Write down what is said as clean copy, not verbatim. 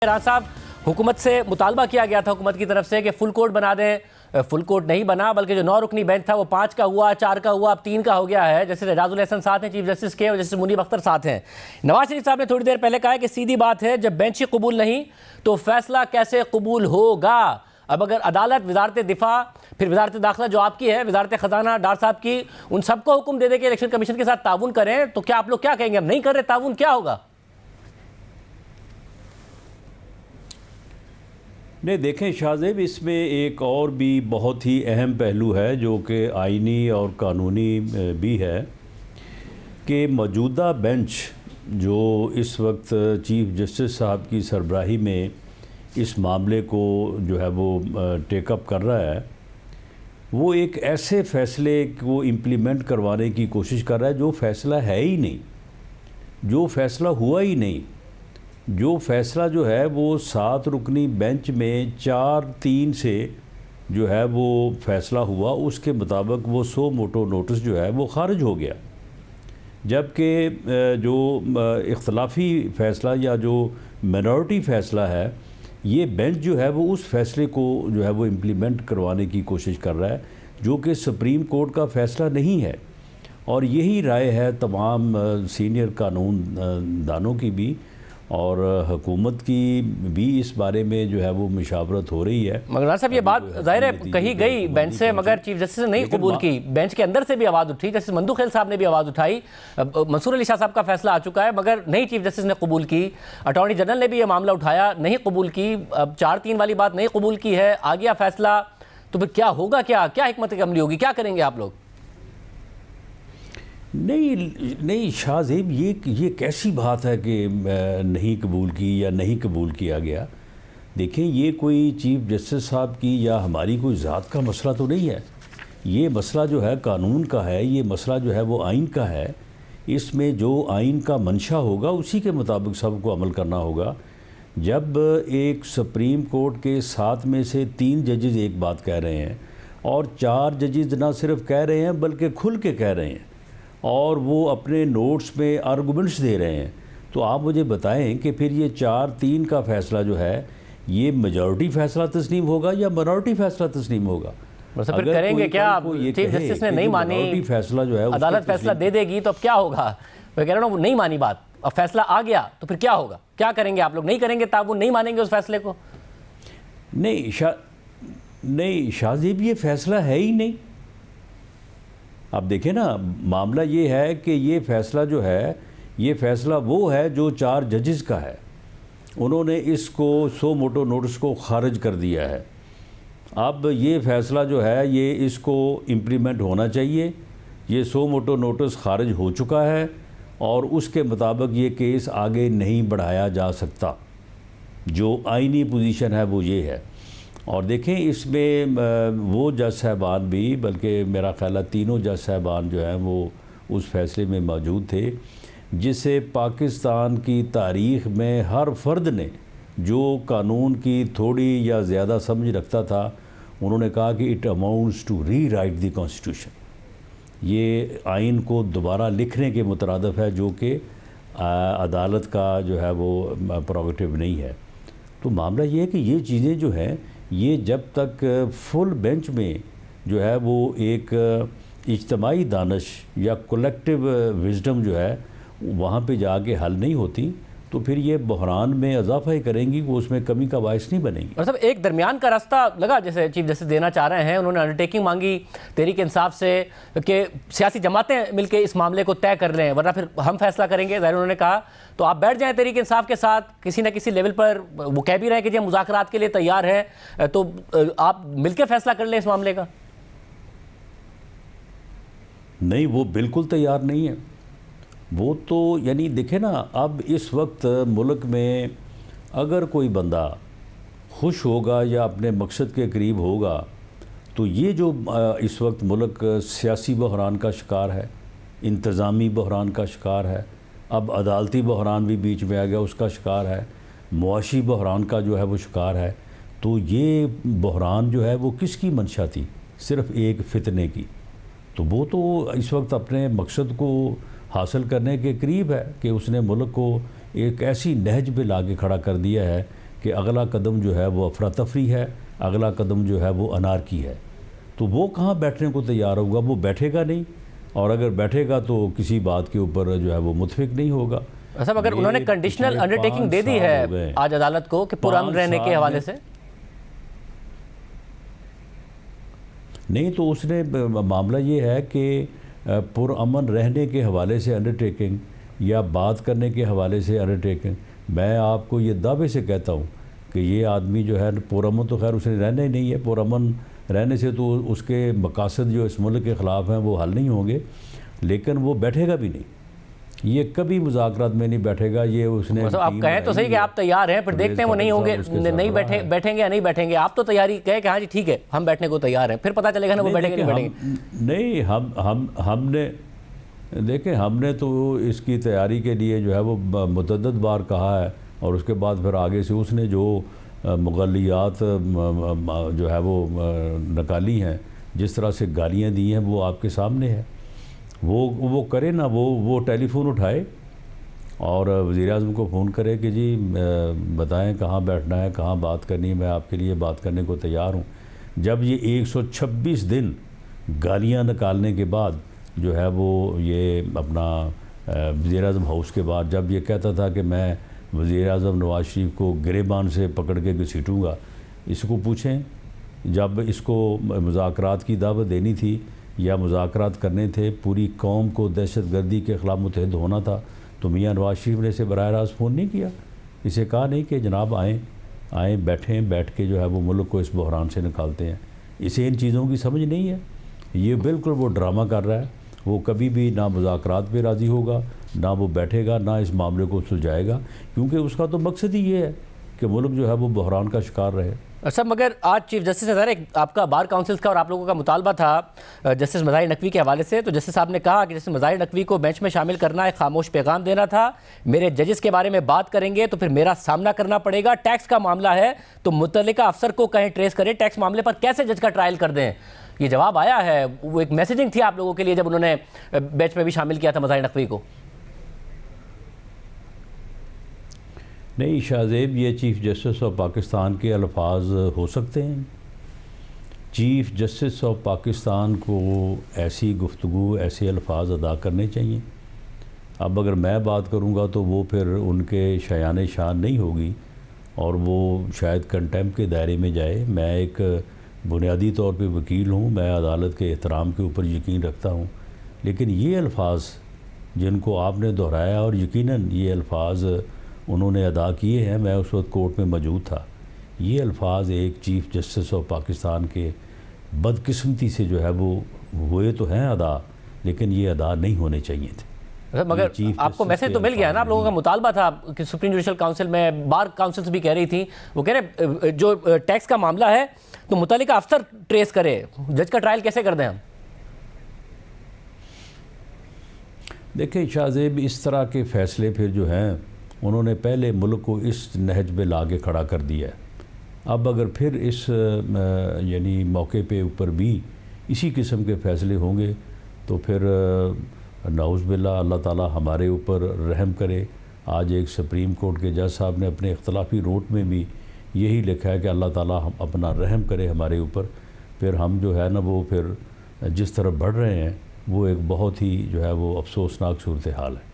راز صاحب، حکومت سے مطالبہ کیا گیا تھا حکومت کی طرف سے کہ فل کورٹ بنا دیں. فل کورٹ نہیں بنا، بلکہ جو 9 رکنی بینچ تھا وہ 5 کا ہوا، 4 کا ہوا، اب 3 کا ہو گیا ہے. جسٹس اعجاز الحسن ساتھ ہیں چیف جسٹس کے، اور جسٹس منیب اختر ساتھ ہیں. نواز شریف صاحب نے تھوڑی دیر پہلے کہا کہ سیدھی بات ہے، جب بینچ ہی قبول نہیں تو فیصلہ کیسے قبول ہوگا. اب اگر عدالت، وزارت دفاع، پھر وزارت داخلہ جو آپ کی ہے، وزارت خزانہ ڈار صاحب کی، ان سب کو حکم دے دے کہ الیکشن کمیشن کے ساتھ تعاون کریں، تو کیا آپ لوگ کیا کہیں گے؟ ہم نہیں کر رہے تعاون، کیا ہوگا؟ نہیں دیکھیں شاہزیب، اس میں ایک اور بھی بہت ہی اہم پہلو ہے جو کہ آئینی اور قانونی بھی ہے کہ موجودہ بینچ جو اس وقت چیف جسٹس صاحب کی سربراہی میں اس معاملے کو جو ہے وہ ٹیک اپ کر رہا ہے، وہ ایک ایسے فیصلے کو امپلیمنٹ کروانے کی کوشش کر رہا ہے جو فیصلہ ہے ہی نہیں، جو فیصلہ ہوا ہی نہیں. جو فیصلہ جو ہے وہ 7 رکنی بینچ میں 4-3 سے جو ہے وہ فیصلہ ہوا، اس کے مطابق وہ سو موٹو نوٹس جو ہے وہ خارج ہو گیا. جبکہ جو اختلافی فیصلہ یا جو مائنورٹی فیصلہ ہے، یہ بینچ جو ہے وہ اس فیصلے کو جو ہے وہ امپلیمنٹ کروانے کی کوشش کر رہا ہے، جو کہ سپریم کورٹ کا فیصلہ نہیں ہے. اور یہی رائے ہے تمام سینئر قانون دانوں کی بھی، اور حکومت کی بھی اس بارے میں جو ہے وہ مشاورت ہو رہی ہے. مگر صاحب یہ بات ظاہر ہے کہی گئی بینچ سے، مگر چیف جسٹس نے نہیں قبول کی. بینچ کے اندر سے بھی آواز اٹھی، جسٹس مندو خیل صاحب نے بھی آواز اٹھائی. منصور علی شاہ صاحب کا فیصلہ آ چکا ہے، مگر نہیں چیف جسٹس نے قبول کی. اٹارنی جنرل نے بھی یہ معاملہ اٹھایا، نہیں قبول کی. اب 4-3 والی بات نہیں قبول کی ہے، آ گیا فیصلہ. تو پھر کیا ہوگا؟ کیا حکمت عملی ہوگی؟ کیا کریں گے آپ لوگ؟ نہیں شاہزیب، یہ کیسی بات ہے کہ نہیں قبول کی یا نہیں قبول کیا گیا. دیکھیں، یہ کوئی چیف جسٹس صاحب کی یا ہماری کوئی ذات کا مسئلہ تو نہیں ہے. یہ مسئلہ جو ہے قانون کا ہے، یہ مسئلہ جو ہے وہ آئین کا ہے. اس میں جو آئین کا منشا ہوگا اسی کے مطابق سب کو عمل کرنا ہوگا. جب ایک سپریم کورٹ کے 7 میں سے 3 ججز ایک بات کہہ رہے ہیں، اور 4 ججز نہ صرف کہہ رہے ہیں بلکہ کھل کے کہہ رہے ہیں، اور وہ اپنے نوٹس میں آرگومنٹس دے رہے ہیں، تو آپ مجھے بتائیں کہ پھر یہ 4-3 کا فیصلہ جو ہے یہ میجورٹی فیصلہ تسلیم ہوگا یا منورٹی فیصلہ تسلیم ہوگا؟ پھر کریں گے کیا؟ چیف جسٹس نے نہیں مانی، فیصلہ جو ہے عدالت فیصلہ دے دے گی تو اب کیا ہوگا؟ میں کہہ رہا ہوں وہ نہیں مانی بات، اب فیصلہ آ گیا تو پھر کیا ہوگا؟ کیا کریں گے آپ لوگ؟ نہیں کریں گے تعاون، نہیں مانیں گے اس فیصلے کو؟ نہیں شاہزیب، یہ فیصلہ ہے ہی نہیں. اب دیکھیں نا، معاملہ یہ ہے کہ یہ فیصلہ جو ہے، یہ فیصلہ وہ ہے جو 4 ججز کا ہے. انہوں نے اس کو سو موٹو نوٹس کو خارج کر دیا ہے. اب یہ فیصلہ جو ہے یہ اس کو امپلیمنٹ ہونا چاہیے. یہ سو موٹو نوٹس خارج ہو چکا ہے، اور اس کے مطابق یہ کیس آگے نہیں بڑھایا جا سکتا. جو آئینی پوزیشن ہے وہ یہ ہے. اور دیکھیں، اس میں وہ جج صاحبان بھی، بلکہ میرا خیال ہے تینوں جج صاحبان جو ہیں وہ اس فیصلے میں موجود تھے، جسے پاکستان کی تاریخ میں ہر فرد نے جو قانون کی تھوڑی یا زیادہ سمجھ رکھتا تھا، انہوں نے کہا کہ it amounts to rewrite the constitution. یہ آئین کو دوبارہ لکھنے کے مترادف ہے، جو کہ عدالت کا جو ہے وہ پروگیٹو نہیں ہے. تو معاملہ یہ ہے کہ یہ چیزیں جو ہیں، یہ جب تک فل بینچ میں جو ہے وہ ایک اجتماعی دانش یا کولیکٹیو وزڈم جو ہے وہاں پہ جا کے حل نہیں ہوتی، تو پھر یہ بحران میں اضافہ ہی کریں گی، وہ اس میں کمی کا باعث نہیں بنے گی. اور صاحب ایک درمیان کا راستہ لگا جیسے چیف جسٹس دینا چاہ رہے ہیں. انہوں نے انڈرٹیکنگ مانگی تحریک انصاف سے کہ سیاسی جماعتیں مل کے اس معاملے کو طے کر لیں، ورنہ پھر ہم فیصلہ کریں گے. ظاہر انہوں نے کہا تو آپ بیٹھ جائیں تحریک انصاف کے ساتھ کسی نہ کسی لیول پر. وہ کہہ بھی رہے ہیں کہ جی ہم مذاکرات کے لیے تیار ہیں، تو آپ مل کے فیصلہ کر لیں اس معاملے کا. نہیں، وہ بالکل تیار نہیں ہے. وہ تو یعنی دیکھیں نا، اب اس وقت ملک میں اگر کوئی بندہ خوش ہوگا یا اپنے مقصد کے قریب ہوگا، تو یہ جو اس وقت ملک سیاسی بحران کا شکار ہے، انتظامی بحران کا شکار ہے، اب عدالتی بحران بھی بیچ میں آ گیا، اس کا شکار ہے، معاشی بحران کا جو ہے وہ شکار ہے. تو یہ بحران جو ہے وہ کس کی منشا تھی؟ صرف ایک فتنے کی. تو وہ تو اس وقت اپنے مقصد کو حاصل کرنے کے قریب ہے کہ اس نے ملک کو ایک ایسی نہج پہ لا کے کھڑا کر دیا ہے کہ اگلا قدم جو ہے وہ افراتفری ہے، اگلا قدم جو ہے وہ انارکی ہے، تو وہ کہاں بیٹھنے کو تیار ہوگا؟ وہ بیٹھے گا نہیں، اور اگر بیٹھے گا تو کسی بات کے اوپر جو ہے وہ متفق نہیں ہوگا۔ صاحب اگر انہوں نے کنڈیشنل انڈرٹیکنگ دے دی ہے آج عدالت کو کہ پرامن رہنے کے حوالے سے، نہیں تو اس نے معاملہ یہ ہے کہ پرامن رہنے کے حوالے سے انڈرٹیکنگ یا بات کرنے کے حوالے سے انڈرٹیکنگ، میں آپ کو یہ دعوے سے کہتا ہوں کہ یہ آدمی جو ہے پرامن تو خیر اس نے رہنا ہی نہیں ہے، پرامن رہنے سے تو اس کے مقاصد جو اس ملک کے خلاف ہیں وہ حل نہیں ہوں گے، لیکن وہ بیٹھے گا بھی نہیں، یہ کبھی مذاکرات میں نہیں بیٹھے گا۔ یہ اس نے آپ کہیں تو صحیح کہ آپ تیار ہیں، پھر دیکھتے ہیں وہ نہیں ہوں گے، نہیں بیٹھیں گے یا نہیں بیٹھیں گے، آپ تو تیاری کہے کہ ہاں جی ٹھیک ہے ہم بیٹھنے کو تیار ہیں، پھر پتہ چلے گا نا وہ بیٹھیں گے نہیں بیٹھیں گے۔ نہیں، ہم نے دیکھیں، ہم نے تو اس کی تیاری کے لیے جو ہے وہ متعدد بار کہا ہے، اور اس کے بعد پھر آگے سے اس نے جو مغلیات جو ہے وہ نکالی ہیں، جس طرح سے گالیاں دی ہیں، وہ آپ کے سامنے ہے۔ وہ کرے نا، وہ ٹیلی فون اٹھائے اور وزیر اعظم کو فون کرے کہ جی بتائیں کہاں بیٹھنا ہے، کہاں بات کرنی ہے، میں آپ کے لیے بات کرنے کو تیار ہوں۔ جب یہ 126 دن گالیاں نکالنے کے بعد جو ہے وہ یہ اپنا وزیر اعظم ہاؤس کے بعد جب یہ کہتا تھا کہ میں وزیر اعظم نواز شریف کو گریبان سے پکڑ کے گھسیٹوں گا، اس کو پوچھیں جب اس کو مذاکرات کی دعوت دینی تھی یا مذاکرات کرنے تھے، پوری قوم کو دہشت گردی کے خلاف متحد ہونا تھا، تو میاں نواز شریف نے اسے براہ راست فون نہیں کیا، اسے کہا نہیں کہ جناب آئیں بیٹھ کے جو ہے وہ ملک کو اس بحران سے نکالتے ہیں۔ اسے ان چیزوں کی سمجھ نہیں ہے، یہ بالکل وہ ڈرامہ کر رہا ہے، وہ کبھی بھی نہ مذاکرات پہ راضی ہوگا، نہ وہ بیٹھے گا، نہ اس معاملے کو سلجھائے گا، کیونکہ اس کا تو مقصد ہی یہ ہے کہ ملک جو ہے وہ بحران کا شکار رہے۔ اچھا، مگر آج چیف جسٹس نے ایک آپ کا بار کاؤنسلز کا اور آپ لوگوں کا مطالبہ تھا جسٹس مظاہر نقوی کے حوالے سے، تو جسٹس صاحب نے کہا کہ جسٹس مظاہر نقوی کو بینچ میں شامل کرنا ایک خاموش پیغام دینا تھا، میرے ججز کے بارے میں بات کریں گے تو پھر میرا سامنا کرنا پڑے گا، ٹیکس کا معاملہ ہے تو متعلقہ افسر کو کہیں ٹریس کرے، ٹیکس معاملے پر کیسے جج کا ٹرائل کر دیں۔ یہ جواب آیا ہے، وہ ایک میسیجنگ تھی آپ لوگوں کے لیے جب انہوں نے بینچ میں بھی شامل کیا تھا مظاہر نقوی کو۔ نہیں شاہزیب، یہ چیف جسٹس آف پاکستان کے الفاظ ہو سکتے ہیں؟ چیف جسٹس آف پاکستان کو ایسی گفتگو، ایسے الفاظ ادا کرنے چاہیے؟ اب اگر میں بات کروں گا تو وہ پھر ان کے شایان شان نہیں ہوگی اور وہ شاید کنٹیمپ کے دائرے میں جائے۔ میں ایک بنیادی طور پہ وکیل ہوں، میں عدالت کے احترام کے اوپر یقین رکھتا ہوں، لیکن یہ الفاظ جن کو آپ نے دہرایا، اور یقیناً یہ الفاظ انہوں نے ادا کیے ہیں، میں اس وقت کورٹ میں موجود تھا، یہ الفاظ ایک چیف جسٹس آف پاکستان کے بدقسمتی سے جو ہے وہ ہوئے تو ہیں ادا، لیکن یہ ادا نہیں ہونے چاہیے تھے۔ مگر آپ کو میسج تو مل گیا نا، آپ لوگوں کا مطالبہ تھا کہ سپریم جوڈیشل کاؤنسل میں بار کاؤنسلز بھی کہہ رہی تھیں، وہ کہہ رہے جو ٹیکس کا معاملہ ہے تو متعلقہ افسر ٹریس کرے، جج کا ٹرائل کیسے کر دیں ہم؟ دیکھیں شاہزیب، اس طرح کے فیصلے پھر جو ہیں انہوں نے پہلے ملک کو اس نہج پہ لا کے کھڑا کر دیا ہے، اب اگر پھر اس یعنی موقع پہ اوپر بھی اسی قسم کے فیصلے ہوں گے تو پھر نعوذ باللہ اللہ تعالیٰ ہمارے اوپر رحم کرے۔ آج ایک سپریم کورٹ کے جج صاحب نے اپنے اختلافی نوٹ میں بھی یہی لکھا ہے کہ اللہ تعالیٰ اپنا رحم کرے ہمارے اوپر، پھر ہم جو ہے نا وہ پھر جس طرح بڑھ رہے ہیں وہ ایک بہت ہی جو ہے وہ افسوسناک صورتحال ہے۔